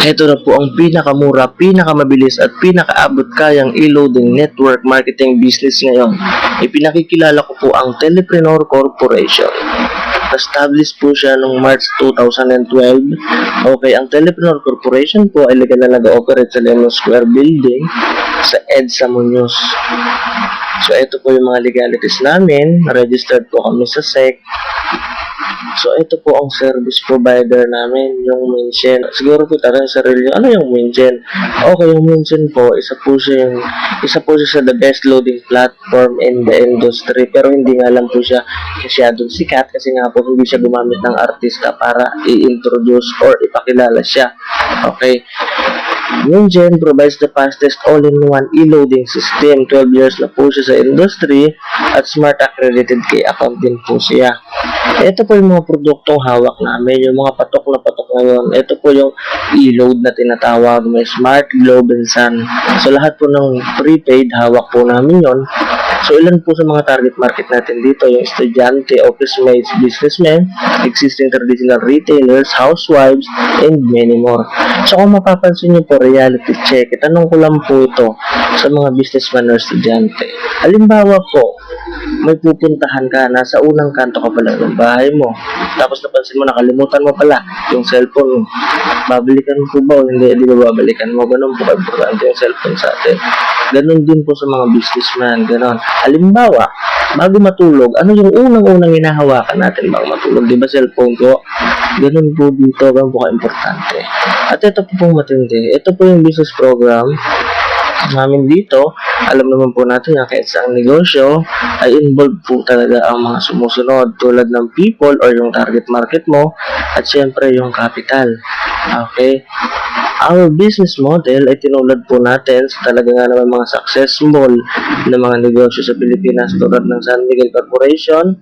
Ito na po ang pinakamura, pinakamabilis at pinakaabot kayang e-loading network marketing business ngayon. Ipinakikilala ko po ang Telepreneur Corporation. Established po siya noong March 2012. Okay, ang Telepreneur Corporation po ay legal na nag-ooperate sa Lemon Square Building sa EDSA Muñoz. So, ito po yung mga legalities namin. Registered po kami sa SEC. So, ito po ang service provider namin, yung Minchen. Siguro po tayo sa sarili, ano yung Minchen? Okay, yung Minchen po, isa po siya sa the best loading platform in the industry. Pero hindi nga lang po siya masyadong sikat kasi nga po hindi siya gumamit ng artista para i-introduce or ipakilala siya. Okay. Minchen provides the fastest all-in-one e-loading system. 12 years na po siya sa industry at smart accredited key account din po siya. Ito po yung mga produktong hawak namin, yung mga patok na patok ngayon. Ito po yung e-load na tinatawag, may Smart Globe and Sun. So lahat po ng prepaid, hawak po namin yon. So ilan po sa mga target market natin dito, yung estudyante, office mates, businessmen, existing traditional retailers, housewives, and many more. So kung mapapansin niyo po, reality check, itanong ko lang po ito sa mga businessman o estudyante. Halimbawa po, may pupuntahan ka, nasa unang kanto ka pala ng bahay mo, tapos napansin mo, nakalimutan mo pala yung cellphone mo. Babalikan mo po ba o hindi? Di ba babalikan mo? Ganun po ka-importante yung cellphone sa atin. Ganun din po sa mga businessman, ganun. Halimbawa, bago matulog, ano yung unang-unang hinahawakan natin bago matulog? Di ba cellphone ko? Ganun po dito, ganun po ka-importante. At ito po pong matindi. Ito po yung business program namin dito. Alam naman po natin na kahit sa negosyo ay involved po talaga ang mga sumusunod tulad ng people or yung target market mo at syempre yung capital. Okay? Our business model ay tinulad po natin sa talaga nga naman mga successful na mga negosyo sa Pilipinas tulad ng San Miguel Corporation,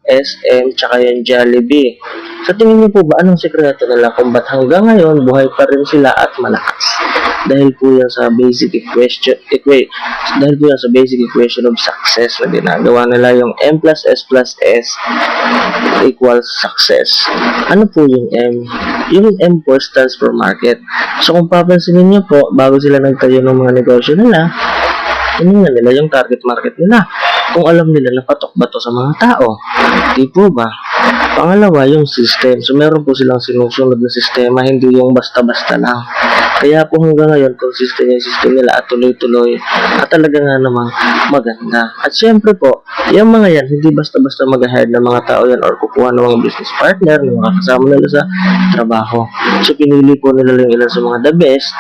SM, tsaka yung Jollibee. Sa tingin niyo po ba anong sekreto nila kung ba't hanggang ngayon buhay pa rin sila at malakas? Dahil po yan sa basic equation of success na ginagawa nila, yung M plus S plus S equals success. Ano po yung M? Yung M po stands for market. So kung papansinin niyo po, bago sila nagtayo ng mga negosyo nila, inuna nila yung target market nila. Kung alam nila na patok ba to sa mga tao, di po ba? Pangalawa, yung system. So meron po silang sinusunod na sistema, hindi yung basta-basta lang. Kaya po hanggang ngayon, consistent yung system nila at tuloy-tuloy at talaga nga namang maganda. At syempre po, yung mga yan, hindi basta-basta mag-hire ng mga tao yan or kukuha ng mga business partner, ng mga kasama nila sa trabaho. So pinili po nila yung ilan sa mga the best,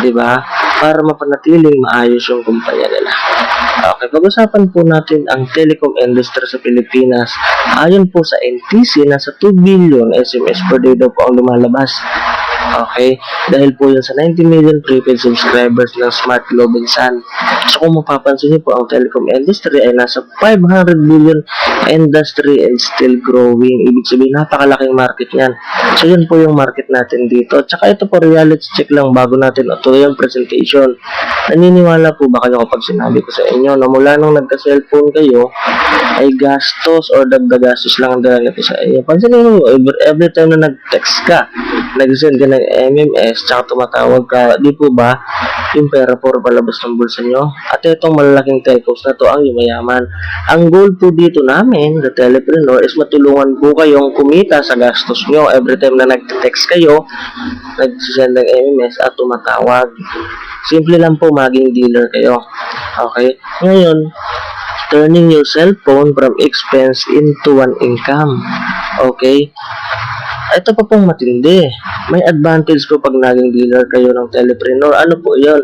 di ba? Para mapanatiling maayos yung kumpanya nila. Okay, pag-usapan po natin ang telecom industry sa Pilipinas. Ayon po sa NTC, nasa 2 billion SMS per day daw po ang lumalabas. Okay, dahil po yan sa 90 million prepaid subscribers ng Smart Globe and Sun. So kung mapapansin niyo po, ang telecom industry ay nasa 500 billion industry and still growing. Ibig sabihin, napakalaking market yan. So yun po yung market natin dito. Tsaka ito po, reality check lang bago natin ituloy yung presentation. Naniniwala po ba kayo kapag sinabi ko sa inyo na mula nung nagka-cellphone kayo ay gastos or dagdagastos lang ang dala nito sa inyo? Pansinin mo, every time na nag-text ka, nag-send ka ng MMS, tsaka tumatawag ka, di po ba yung pera po palabas ng bulsa nyo? At itong malalaking telcos na to ang yumayaman. Ang goal po dito namin, the Telepreneur, is matulungan po kayong kumita sa gastos nyo every time na nag-text kayo, nag-send ng MMS at tumatawag. Simple lang po, maging dealer kayo. Okay? Ngayon, turning your cellphone from expense into an income. Okay? Ito pa pong matindi. May advantage po pag naging dealer kayo ng Telepreneur. Ano po yun?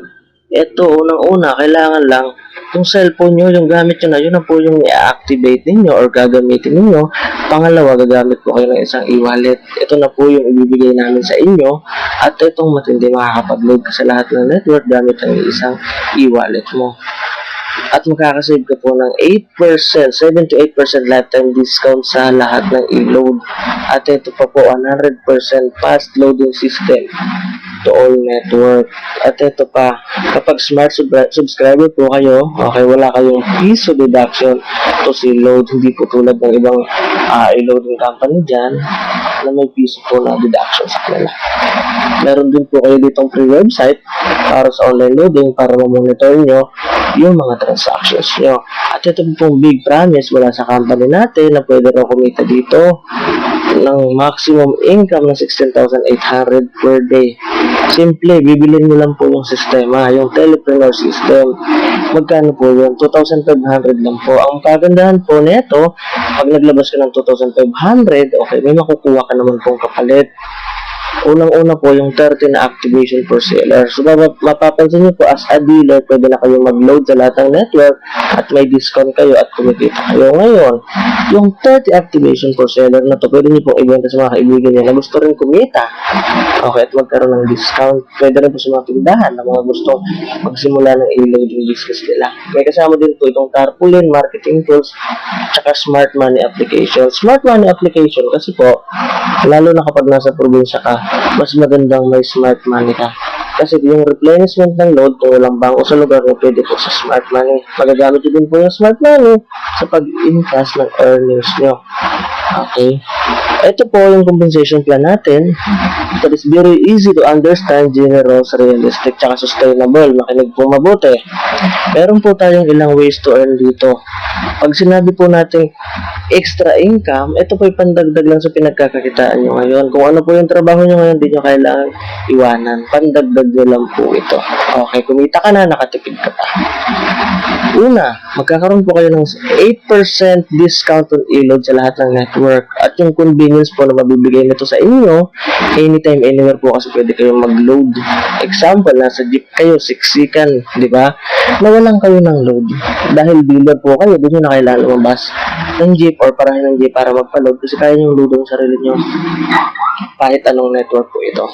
Ito, unang-una, kailangan lang yung cellphone nyo, yung gamit nyo na, yun na po yung i-activate ninyo or gagamitin ninyo. Pangalawa, gagamit po kayo ng isang e-wallet. Ito na po yung ibibigay namin sa inyo. At itong matindi, makakapag-load ka sa lahat ng network gamit ang isang e-wallet mo. At makakasave ka po ng 8%, 7 to 8% lifetime discount sa lahat ng e-load. At ito pa po, 100% fast loading system to all network. At ito pa, kapag smart subscriber po kayo, okay, wala kayong piso deduction to load. Hindi po tulad ng ibang e-loading company dyan na may piso po na deduction sa kanila. Meron din po kayo ditong free website para sa online loading para ma-monitor nyo yung mga transactions nyo. At ito pong big promise mula sa company natin na pwede rin kumita dito ng maximum income ng 16,800 per day. Simple, bibilin nyo lang po yung sistema, yung telepreneur system. Magkano po yun? 2,500 lang po. Ang kagandahan po nito, pag naglabas ka ng 2,500, okay, may makukuha ka naman pong kapalit. Unang-una po yung 30 na activation per seller. So, mapapansin nyo po as a dealer, pwede na kayo mag-load sa lahat ng network at may discount kayo at kumikita kayo. Ngayon, yung 30 activation per seller na to, pwede nyo pong ibenta sa mga kaibigan nyo na gusto rin kumita. Okay, at magkaroon ng discount. Pwede rin po sa mga tindahan na mga gustong magsimula ng i-loading business nila. May kasama din po itong tarpaulin, marketing tools, tsaka smart money application. Smart money application kasi po, lalo na kapag nasa probinsya ka, mas magandang may smart money ka. Kasi yung replenishment ng load, kung walang bangko sa lugar mo, pwede po sa smart money. Magagamit din po yung smart money sa pag-encash ng earnings nyo. Okay. Ito po yung compensation plan natin. It is very easy to understand, generous, realistic, tsaka sustainable. Makinig po mabuti. Meron po tayong ilang ways to earn dito. Pag sinabi po natin extra income, ito po yung pandagdag lang sa pinagkakakitaan nyo ngayon. Kung ano po yung trabaho nyo ngayon, di nyo kailangan iwanan. Pandagdag nyo lang po ito. Okay, kumita ka na, nakatipid ka pa. Una, magkakaroon po kayo ng 8% discount on e-load sa lahat ng network. At yung convenience po na mabibigay nito sa inyo, anytime, anywhere po kasi pwede kayong mag-load. Example, nasa jeep kayo, siksikan, di ba? Nawalan kayo ng load. Dahil dealer po kayo, di nyo na kailangan lumabas ng jeep or parahin ng jeep para magpa-load kasi kaya nyo load ang sarili nyo kahit anong network po ito.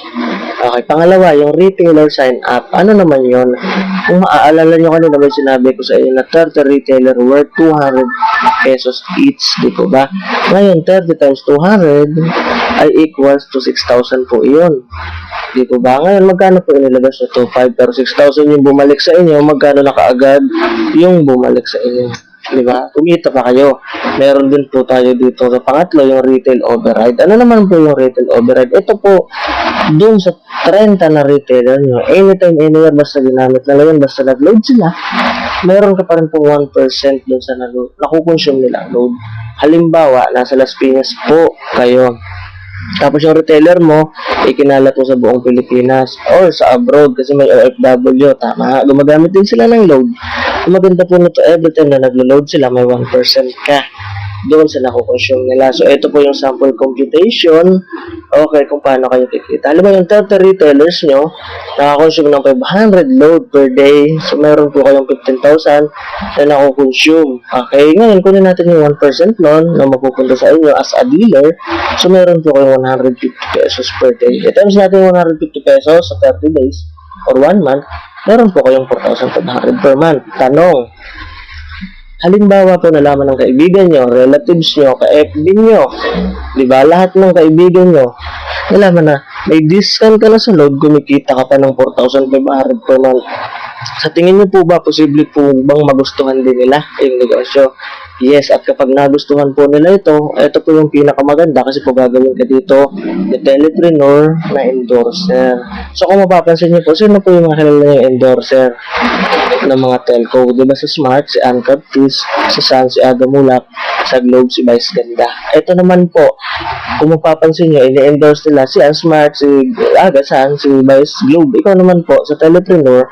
Okay, pangalawa, yung retailer sign up. Ano naman yon? Kung maaalala nyo kanina, may sinabi ko sa inyo na 30 retailer worth 200 pesos each, di po ba? Ngayon, 30 times 200 ay equals to 6,000 po iyon. Di po ba? Ngayon, magkano po inilabas na to? 5 pero 6,000 yung bumalik sa inyo, magkano na kaagad yung bumalik sa inyo? Di ba? Kumita pa kayo. Meron din po tayo dito sa pangatlo, yung retail override. Ano naman po yung retail override? Ito po, dun sa 30 na retailer nyo, anytime, anywhere, basta ginamit na lang, basta nag-load sila, meron ka pa rin po 1% dun sa nakukonsume nilang load. Halimbawa, nasa Las Piñas po kayo. Tapos yung retailer mo, ikinalat mo sa buong Pilipinas or sa abroad kasi may OFW, tama? Gumagamit din sila ng load. Maganda po nito, every time na naglo-load sila, may 1% ka doon sa nakukonsume nila. So, ito po yung sample computation. Okay, kung paano kayo kikita. Alam mo, yung 30 retailers nyo, nakakonsume ng 500 load per day. So, meron po kayong 15,000 na nakukonsume. Okay, ngayon, kunin natin yung 1% nun na mapupunta sa inyo as a dealer. So, meron po kayong 150 pesos per day. I-times natin yung 150 pesos sa 30 days or 1 month, meron po kayong 4,500 per month. Tanong, halimbawa po nalaman ng kaibigan nyo, relatives nyo, ka-FB nyo, di ba? Lahat ng kaibigan nyo, nalaman na may discount ka na sa load, kumikita ka pa ng 4,500 per month. Sa tingin nyo po ba, posible po bang magustuhan din nila yung negosyo? Yes, at kapag nagustuhan po nila ito po yung pinakamaganda kasi po gagawin ka dito the telepreneur na endorser. So kung mapapansin niyo po, sino po yung mga kilala yung endorser ng mga telco? Diba sa Smart, si Anchor Fish, sa Sun, si Aga Mulak, sa Globe, si Vice Ganda. Ito naman po, kung mapapansin niyo, ini-endorse nila si Smart, si Aga Sun, si Vice Globe. Ikaw naman po, sa telepreneur,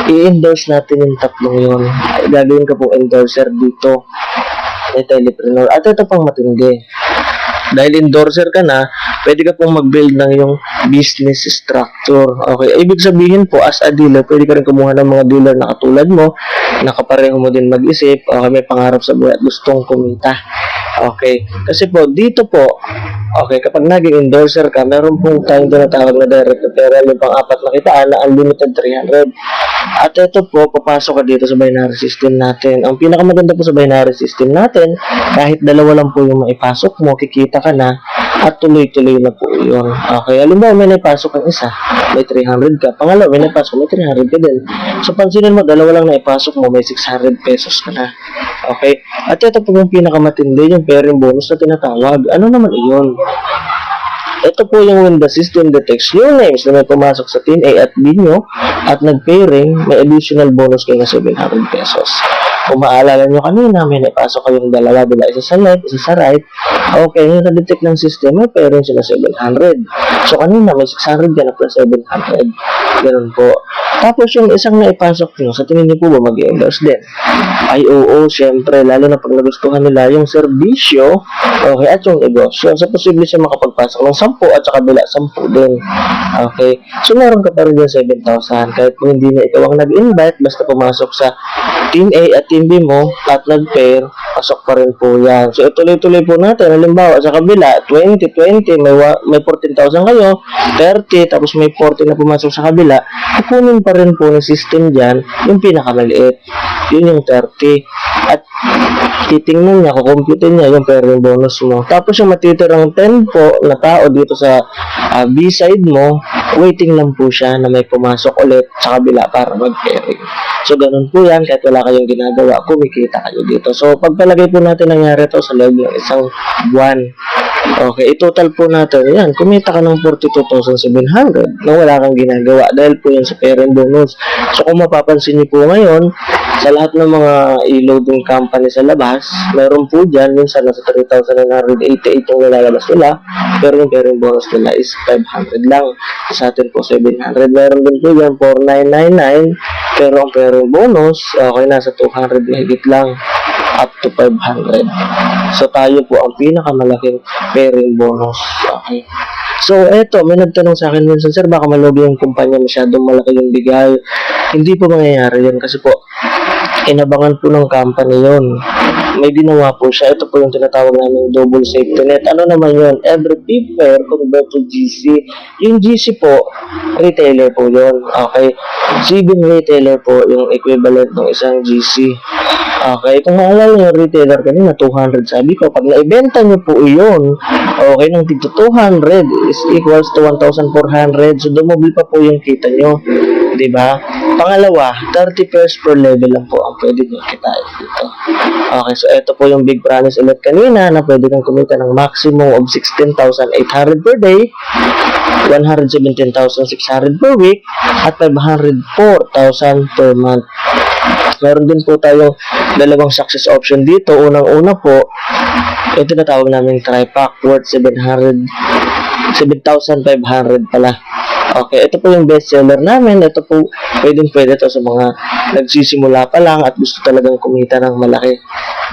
i-endorse natin yung tatlong yun. Gagawin ka pong endorser dito ay telepreneur. At ito pang matindi. Dahil endorser ka na, pwede ka pong mag-build ng yung business structure. Okay, ibig sabihin po, as a dealer, pwede ka rin kumuha ng mga dealer na katulad mo, na kapareho mo din mag-isip, okay, may pangarap sa buhay at gustong kumita. Okay, kasi po, dito po, okay, kapag naging endorser ka, meron pong tayong tinatawag na direct referral, yung pang-apat na kitaan na unlimited 300. At ito po, papasok ka dito sa binary system natin. Ang pinakamaganda po sa binary system natin, kahit dalawa lang po yung maipasok mo, kikita ka na, at tuloy-tuloy na po yun. Okay, alam mo, may naipasok ang isa, may 300 ka. Pangalawa, may naipasok, may 300 ka din. So, pansinin mo, dalawa lang naipasok mo, may 600 pesos ka na. Okay, at ito po yung pinakamatindi, yung pairing bonus na tinatawag. Ano naman iyon? Ito po yung when the system detects your names na may pumasok sa team A at B nyo at nag-pairing, may additional bonus kayo na 700 pesos. Kung maalala nyo kanina, may napasok kayong dalawa, isa sa left, isa sa right. Okay, yung na-detect ng system, may pairing sila 700. So, kanina, may 600 ka na plus 700. Ganun po. Tapos, yung isang naipasok nyo, sa tingin nyo po ba mag-endorse din? Ay, oo, syempre, lalo na pag nagustuhan nila yung serbisyo, okay, at yung negosyo. So, posible siya makapagpasok ng 10 at sa kabila 10 din. Okay. So, meron ka pa rin yung 7,000. Kahit kung hindi na ikaw ang nag-invite, basta pumasok sa Team A at Team B mo at nag-pair, pasok pa rin po yan. So, tuloy-tuloy po natin. Halimbawa, sa kabila, 20, may 14,000 kayo, 30, tapos may 40 na pumasok sa kabila, kukunin pa rin po ng system dyan yung pinakamaliit. Yun yung 30. At titingnan niya, kukumputin niya yung pairing bonus mo. Tapos yung matitirang 10 po na tao dito sa B-side mo, waiting lang po siya na may pumasok ulit sa kabila para mag-pairing. So, ganun po yan. Kahit wala kayong ginagawa, kumikita kayo dito. So, pagpalagay po natin nangyari to sa loob ng isang buwan. Okay, i-total po natin. Yan, kumita ka ng 42,700 na wala kang ginagawa dahil po yan sa pairing bonus. So, kung mapapansin niyo po ngayon, sa lahat ng mga e-loading company sa labas, meron po dyan, minsan nasa 3,988 yung nilalabas nila, pero yung pairing bonus nila is 500 lang. Sa atin po, 700. Meron din po dyan, 4,999, pero ang pairing bonus, okay, nasa 200 na higit lang, up to 500. So, tayo po ang pinakamalaking pairing bonus. Okay. So, eto, may nagtanong sa akin minsan, sir, baka malugi yung kumpanya masyadong malaki yung bigay. Hindi po mangyayari yun kasi po, inabangan po ng company yun. May ginawa po siya. Ito po yung tinatawag namin double safety net. Ano naman yun? Every pair convert to GC. Yung GC po, retailer po yun. Okay? CBIM retailer po yung equivalent ng isang GC. Okay? Kung maalala yung retailer kanina, 200 sabi ko. Pag naibenta nyo po yun, okay, ng tigto 200 is equals to 1,400. So, dumobli pa po yung kita nyo. Diba? Pangalawa, 30 pairs per level lang po ang pwede nyo kitain dito. Okay, so ito po yung big promise ulit kanina na pwede kang kumita ng maximum of 16,800 per day, 117,600 per week, at 504,000 per month. Meron din po tayong dalawang success option dito. Unang-una po, ito na tawag namin tri-pack worth 7,500 pala. Okay, ito po yung best seller namin. Ito po, pwede to sa mga nagsisimula pa lang at gusto talagang kumita ng malaki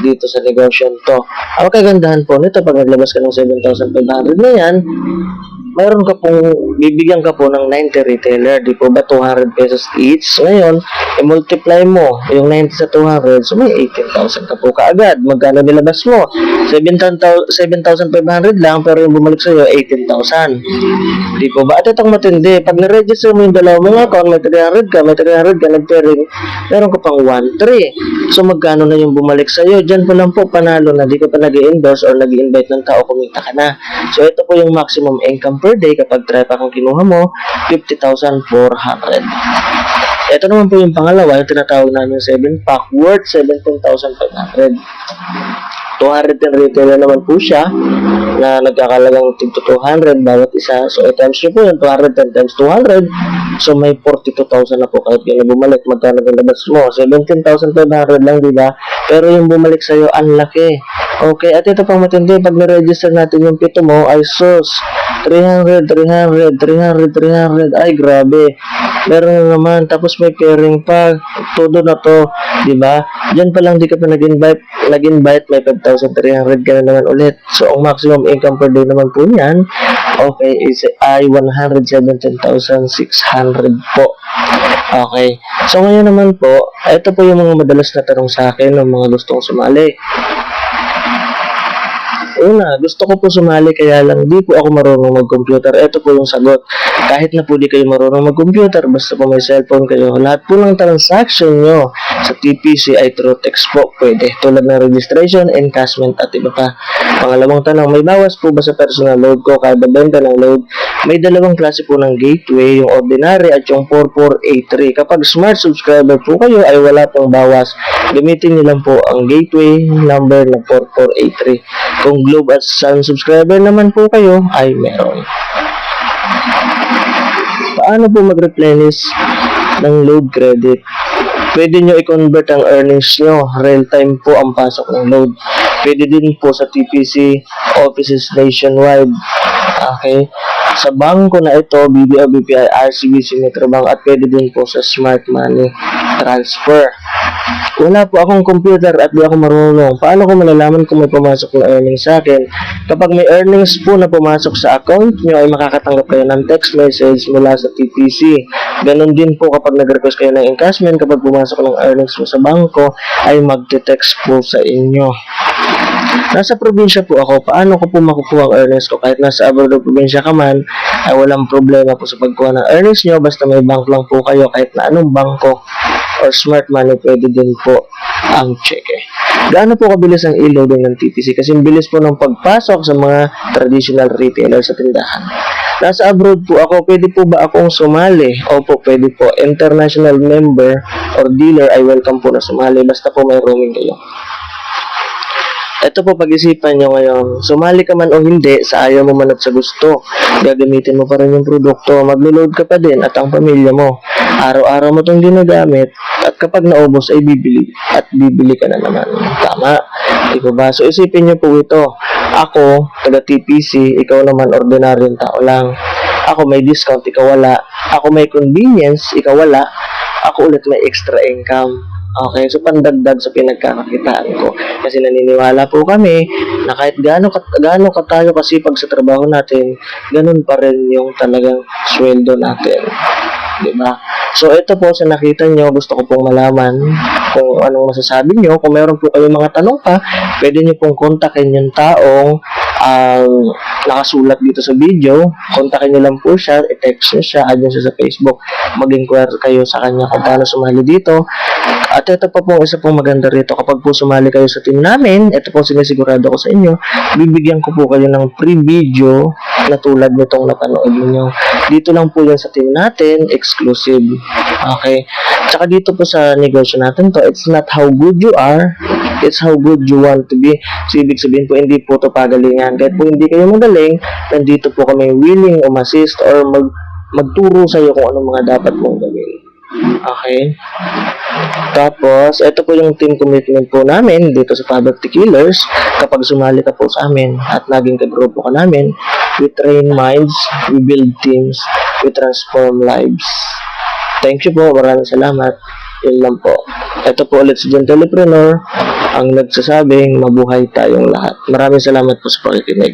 dito sa negosyo to. Ang kagandahan po nito, pag naglabas ka ng 7,500 na yan, mayroon ka pong, bibigyan ka po ng 90 retailer, di po ba 200 pesos each. Ngayon, i-multiply mo yung 90 sa 200, so may 18,000 ka po kaagad. Magkano nilabas mo? 7,500 lang, pero yung bumalik sa'yo, 18,000. Di po ba? At itong matindi, pag na-register mo yung dalawa mga account, may 300 ka, nag-pairing, meron ka pang 1,300. So, magkano na yung bumalik sa'yo? Diyan po lang po, panalo na, di ka pa nag-i-endorse or nag-i-invite ng tao, kumita ka na. So, ito po yung maximum income per day kapag tri-pack ang kinuha mo, 50,400. Ito naman po yung pangalawa, yung tinatawag namin 7-pack worth 17,500. 210 retailer naman po siya na nagkakalagang tigto 200 bawat isa. So, i-times nyo po yung 210 times 200. So, may 42,000 na po kahit yun na bumalik. Magkano yung labas mo? 17,500 lang, diba? Pero yung bumalik sa'yo, ang laki. Okay, at ito pang matindi. Pag na-register natin yung pito mo, ay sus, 300. Ay, grabe. Meron na naman. Tapos may pairing pa. Todo na to. Diba? Diyan pa lang di ka pa nag-invite, may 5,300 ka na naman ulit. So, ang maximum income per day naman po niyan, okay, is ay 117,600 po. Okay. So, ngayon naman po, ito po yung mga madalas na tanong sa akin ng mga gustong sumali. Una, gusto ko po sumali kaya lang di po ako marunong mag-computer. Ito po yung sagot. Kahit na po di kayo marunong mag-computer, basta po may cellphone kayo, lahat po ng transaction nyo sa TPC ay through text po pwede. Tulad ng registration, encashment at iba pa. Pangalawang tanong, may bawas po ba sa personal load ko kada benta ng load? May dalawang klase po ng gateway, yung ordinary at yung 4483. Kapag smart subscriber po kayo ay wala pong bawas. Gamitin niyo lang po ang gateway number na 4483. Kung Globe at Sun subscriber naman po kayo ay meron. Paano po mag-replenish ng load credit? Pwede nyo i-convert ang earnings nyo. Real time po ang pasok ng load. Pwede din po sa TPC offices nationwide. Okay? Sa bangko na ito, BDO, BPI, RCBC, Metrobank at pwede din po sa Smart Money Transfer. Wala po akong computer at di ako marunong. Paano ko malalaman kung may pumasok na earnings sa akin? Kapag may earnings po na pumasok sa account nyo ay makakatanggap kayo ng text message mula sa TPC. Ganon din po kapag nag-request kayo ng encashment, kapag pumasok ng earnings mo sa bangko ay magte-text po sa inyo. Nasa probinsya po ako, paano ko po makukuha ang earnings ko? Kahit nasa abroad o probinsya ka man, ay walang problema po sa pagkuha ng earnings nyo, basta may bank lang po kayo, kahit na anong bangko or smart money, pwede din po ang cheque. Gaano po kabilis ang e-loading ng TPC? Kasi bilis po ng pagpasok sa mga traditional retailer sa tindahan. Nasa abroad po ako, pwede po ba akong sumali? Opo, pwede po. International member or dealer ay welcome po na sumali, basta po may roaming kayo. Ito po pag-isipan nyo ngayon, sumali ka man o hindi, sa ayaw mo man at sa gusto, gagamitin mo pa rin yung produkto, maglo-load ka pa din at ang pamilya mo. Araw-araw mo itong ginagamit at kapag naubos ay bibili at bibili ka na naman. Tama? Ikaw ba? So isipin nyo po ito, ako, taga TPC, ikaw naman ordinaryong tao lang. Ako may discount, ikaw wala. Ako may convenience, ikaw wala. Ako ulit may extra income. Okay, so pandagdag sa pinagkakakitaan ko. Kasi naniniwala po kami na kahit gaano ka tayo kasipag sa trabaho natin, ganun pa rin yung talagang sweldo natin. Diba? So ito po sa nakita nyo, gusto ko pong malaman kung anong masasabi nyo. Kung meron po kayong mga tanong pa, pwede nyo pong kontakin yung taong nakasulat dito sa video. Kontakin nyo lang po siya, i-text nyo siya, add nyo siya sa Facebook. Mag-inquire kayo sa kanya kung paano sumali dito. At ito pa po isa pong maganda rito, kapag po sumali kayo sa team namin, ito po sinisigurado ko sa inyo, bibigyan ko po kayo ng free video na tulad nitong napanood niyo. Dito lang po yan sa team natin, exclusive. Okay? Tsaka dito po sa negosyo natin to, it's not how good you are, it's how good you want to be. So, ibig sabihin po, hindi po to pagalingan. Kahit po hindi kayo magaling, nandito po kami willing umassist or magturo sa iyo kung anong mga dapat mong gawin. Okay? Tapos, ito po yung team commitment po namin dito sa Poverty Killers. Kapag sumali ka po sa amin at naging kagrupo ka namin, we train minds, we build teams, we transform lives. Thank you po. Maraming salamat. Yun lang po. Ito po ulit si Gentlelipreneur ang nagsasabing mabuhay tayong lahat. Maraming salamat po sa pakikinig.